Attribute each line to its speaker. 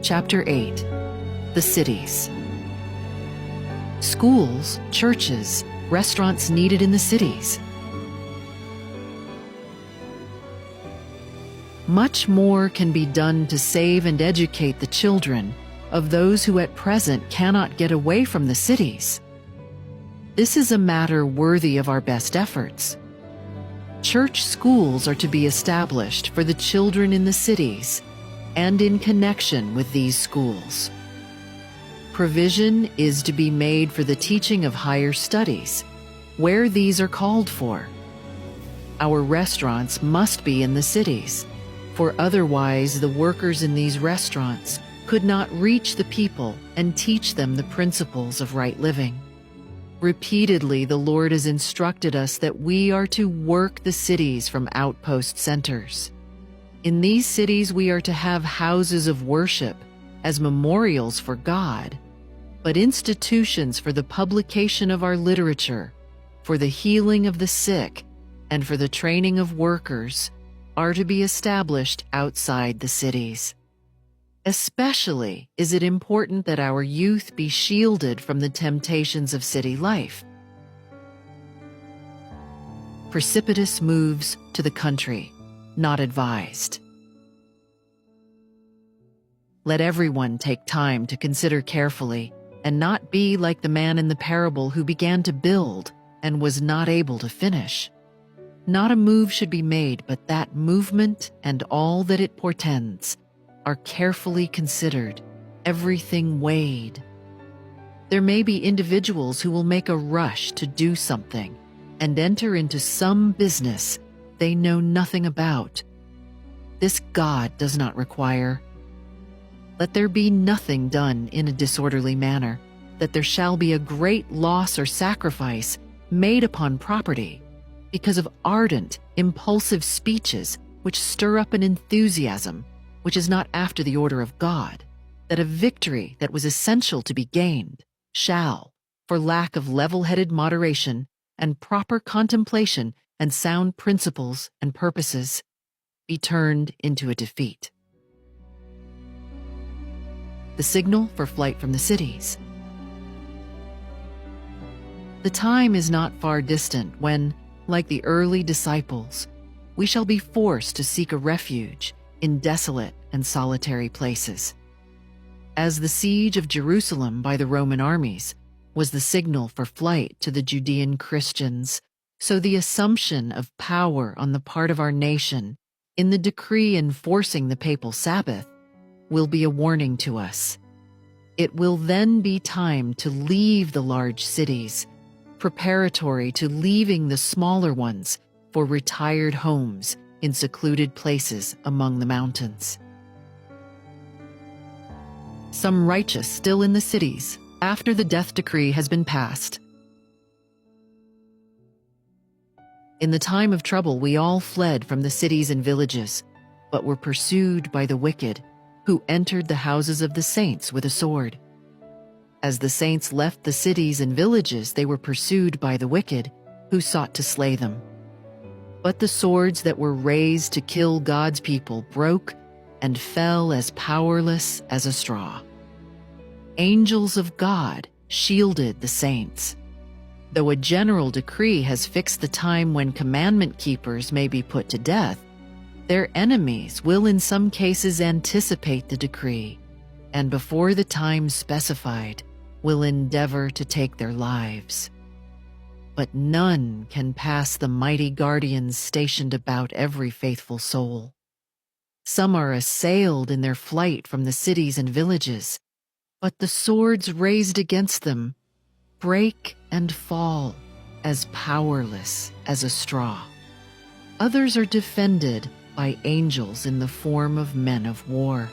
Speaker 1: Chapter 8. The Cities. Schools, churches, restaurants needed in the cities. Much more can be done to save and educate the children of those who at present cannot get away from the cities. This is a matter worthy of our best efforts. Church schools are to be established for the children in the cities and in connection with these schools. Provision is to be made for the teaching of higher studies, where these are called for. Our restaurants must be in the cities, for otherwise the workers in these restaurants could not reach the people and teach them the principles of right living. Repeatedly, the Lord has instructed us that we are to work the cities from outpost centers. In these cities, we are to have houses of worship as memorials for God, but institutions for the publication of our literature, for the healing of the sick, and for the training of workers are to be established outside the cities. Especially is it important that our youth be shielded from the temptations of city life. Precipitous moves to the country, not advised. Let everyone take time to consider carefully and not be like the man in the parable who began to build and was not able to finish. Not a move should be made, but that movement and all that it portends are carefully considered, everything weighed. There may be individuals who will make a rush to do something and enter into some business they know nothing about. This God does not require. Let there be nothing done in a disorderly manner, that there shall be a great loss or sacrifice made upon property because of ardent, impulsive speeches which stir up an enthusiasm which is not after the order of God, that a victory that was essential to be gained shall, for lack of level-headed moderation and proper contemplation and sound principles and purposes, be turned into a defeat. The signal for flight from the cities. The time is not far distant when, like the early disciples, we shall be forced to seek a refuge in desolate and solitary places. As the siege of Jerusalem by the Roman armies was the signal for flight to the Judean Christians, so the assumption of power on the part of our nation in the decree enforcing the papal Sabbath will be a warning to us. It will then be time to leave the large cities, preparatory to leaving the smaller ones for retired homes in secluded places among the mountains. Some righteous still in the cities after the death decree has been passed. In the time of trouble, we all fled from the cities and villages, but were pursued by the wicked, who entered the houses of the saints with a sword. As the saints left the cities and villages, they were pursued by the wicked, who sought to slay them. But the swords that were raised to kill God's people broke and fell as powerless as a straw. Angels of God shielded the saints. Though a general decree has fixed the time when commandment keepers may be put to death, their enemies will in some cases anticipate the decree, and before the time specified, will endeavor to take their lives. But none can pass the mighty guardians stationed about every faithful soul. Some are assailed in their flight from the cities and villages, but the swords raised against them break and fall as powerless as a straw. Others are defended by angels in the form of men of war.